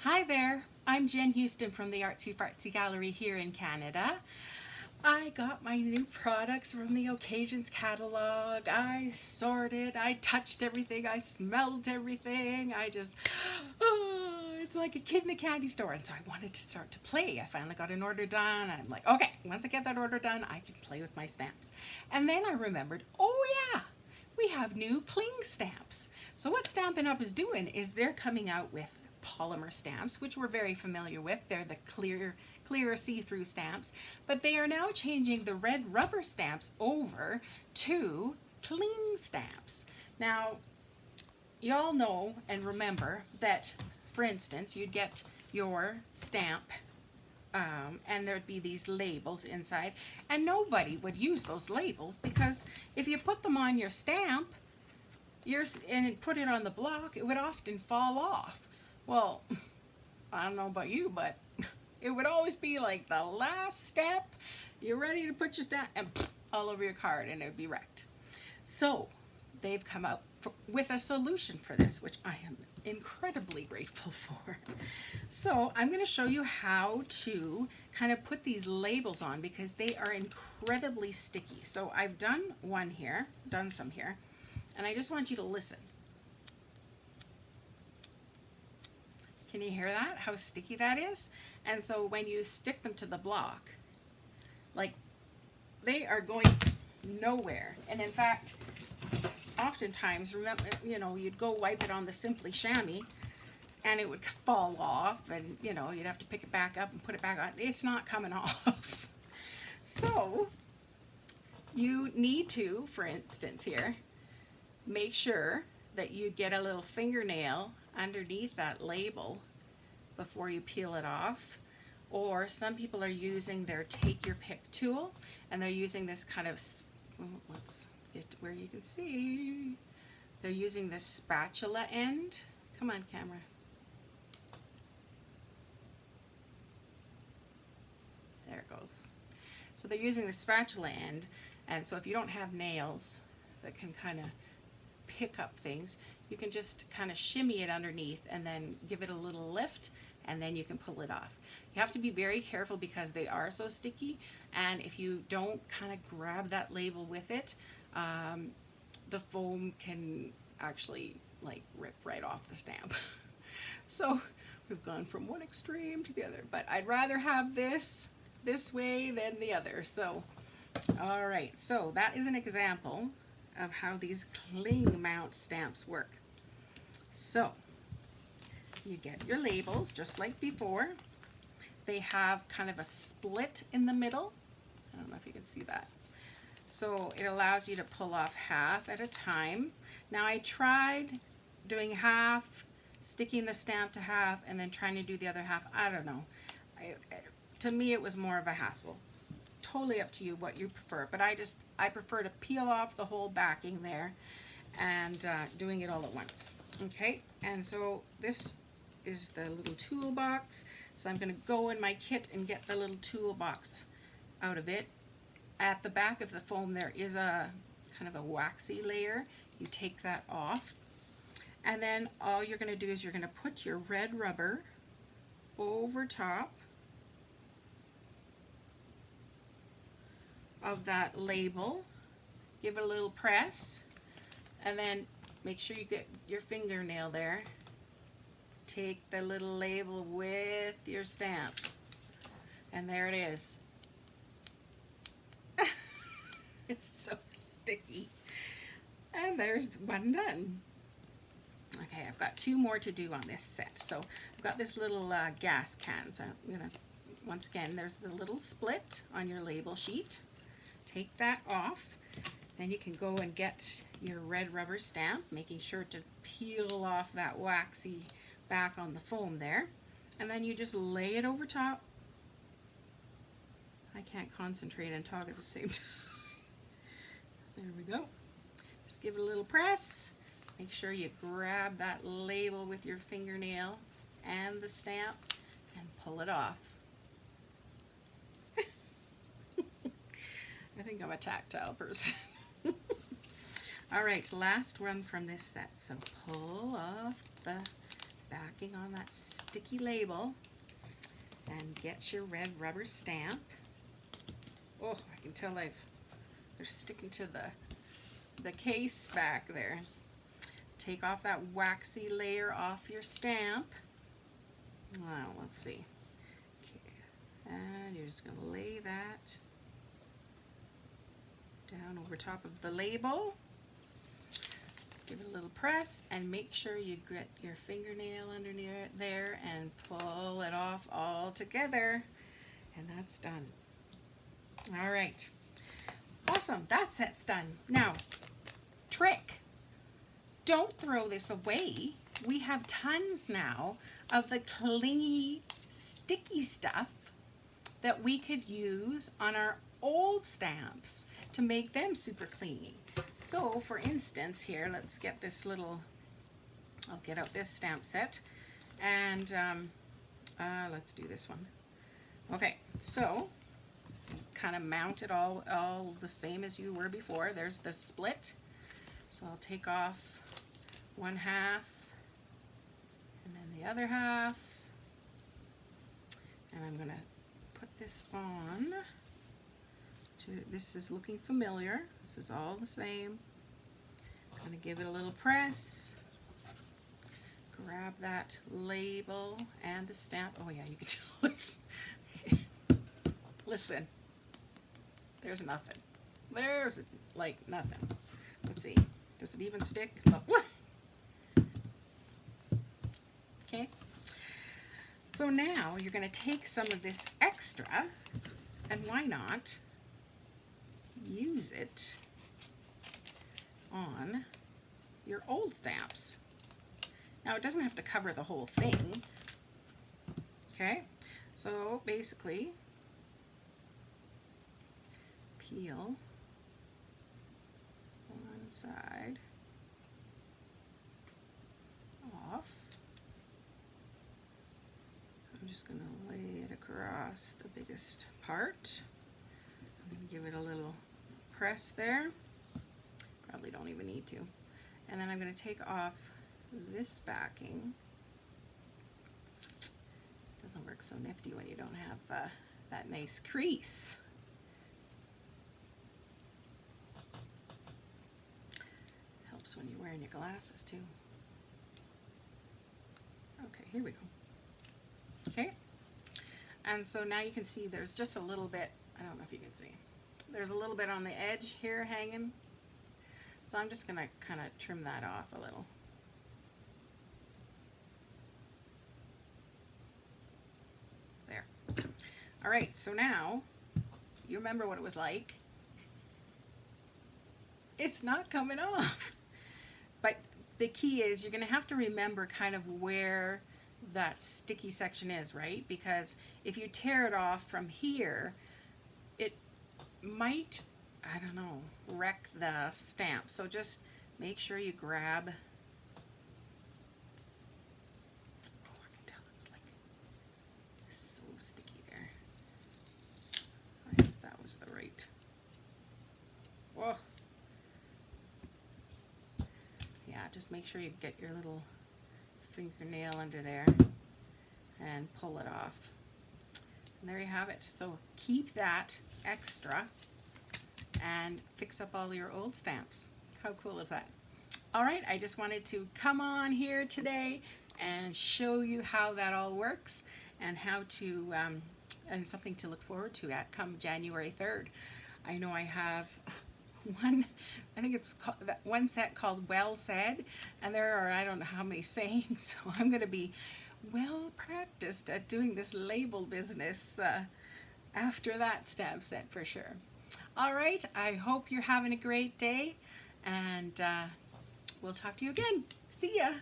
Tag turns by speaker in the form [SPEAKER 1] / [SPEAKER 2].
[SPEAKER 1] Hi there, I'm Jen Houston from the Artsy Fartsy Gallery here in Canada. I got my new products from the Occasions catalog. I sorted, I touched everything, I smelled everything. It's like a kid in a candy store. And so I wanted to start to play. I finally got an order done. I'm like, okay, once I get that order done, I can play with my stamps. And then I remembered, oh yeah, we have new cling stamps. So what Stampin' Up! Is doing is they're coming out with polymer stamps, which we're very familiar with. They're the clear see-through stamps, but they are now changing the red rubber stamps over to cling stamps. Now, y'all know and remember that, for instance, you'd get your stamp and there'd be these labels inside, and nobody would use those labels because if you put them on your stamp and put it on the block, it would often fall off. Well, I don't know about you, but it would always be like the last step. You're ready to put your stamp and all over your card and it would be wrecked. So they've come out with a solution for this, which I am incredibly grateful for. So I'm going to show you how to kind of put these labels on because they are incredibly sticky. So I've done some here, and I just want you to listen. Can you hear that? How sticky that is? And so when you stick them to the block, like, they are going nowhere. And in fact, oftentimes, remember, you'd go wipe it on the Simply Chamois and it would fall off and, you'd have to pick it back up and put it back on. It's not coming off. So you need to, for instance here, make sure that you get a little fingernail underneath that label before you peel it off. Or some people are using their take your pick tool and they're using this kind of, let's get to where you can see, they're using this spatula end. Come on, camera. There it goes. So they're using the spatula end, and so if you don't have nails that can kind of pick up things, you can just kind of shimmy it underneath and then give it a little lift, and then you can pull it off. You have to be very careful because they are so sticky, and if you don't kind of grab that label with it, the foam can actually like rip right off the stamp. So we've gone from one extreme to the other, but I'd rather have this way than the other. So all right, so that is an example of how these cling mount stamps work. So you get your labels just like before. They have kind of a split in the middle. I don't know if you can see that. So it allows you to pull off half at a time. Now I tried doing half, sticking the stamp to half, and then trying to do the other half. I don't know. To me it was more of a hassle. Totally up to you what you prefer, but I prefer to peel off the whole backing there and doing it all at once. Okay, and so this is the little toolbox. So I'm going to go in my kit and get the little toolbox out of it. At the back of the foam there is a kind of a waxy layer. You take that off, and then all you're going to do is you're going to put your red rubber over top of that label, give it a little press, and then make sure you get your fingernail there. Take the little label with your stamp, and there it is. It's so sticky. And there's one done. Okay, I've got two more to do on this set. So I've got this little gas can. So I'm gonna, once again, there's the little split on your label sheet. Take that off. Then you can go and get your red rubber stamp, making sure to peel off that waxy back on the foam there. And then you just lay it over top. I can't concentrate and talk at the same time. There we go. Just give it a little press. Make sure you grab that label with your fingernail and the stamp and pull it off. I think I'm a tactile person. All right, last one from this set. So pull off the back backing on that sticky label and get your red rubber stamp. Oh, I can tell they're sticking to the case back there. Take off that waxy layer off your stamp. Now, let's see. Okay, and you're just going to lay that down over top of the label. Give it a little press and make sure you get your fingernail underneath there and pull it off all together. And that's done. All right. Awesome. That's done. Now, trick. Don't throw this away. We have tons now of the clingy, sticky stuff that we could use on our old stamps to make them super clingy. So for instance here, let's get this little, I'll get out this stamp set and let's do this one. Okay, so kind of mount it all the same as you were before. There's the split. So I'll take off one half and then the other half, and I'm gonna put this on. This is looking familiar. This is all the same. I'm going to give it a little press. Grab that label and the stamp. Oh yeah, you can tell it's... Listen, there's nothing. There's like nothing. Let's see. Does it even stick? Look. Okay. So now you're going to take some of this extra, and why not use it on your old stamps. Now it doesn't have to cover the whole thing. Okay, so basically peel one side off. I'm just going to lay it across the biggest part. I'm going to give it a little press there. Probably don't even need to. And then I'm going to take off this backing. Doesn't work so nifty when you don't have that nice crease. Helps when you're wearing your glasses too. Okay, here we go. Okay, and so now you can see there's just a little bit, I don't know if you can see, there's a little bit on the edge here hanging. So I'm just going to kind of trim that off a little. There. All right, so now you remember what it was like. It's not coming off. But the key is you're going to have to remember kind of where that sticky section is, right? Because if you tear it off from here, it might, I don't know, wreck the stamp. So just make sure you grab, oh, I can tell it's like so sticky there. I hope that was the right, whoa. Yeah, just make sure you get your little fingernail under there and pull it off. And there you have it. So keep that extra and fix up all your old stamps. How cool is that? All right, I just wanted to come on here today and show you how that all works and how to, and something to look forward to at come January 3rd. I know I have one, I think it's called, one set called Well Said, and there are I don't know how many sayings, so I'm going to be well practiced at doing this label business after that stamp set for sure. All right, I hope you're having a great day, and we'll talk to you again. See ya!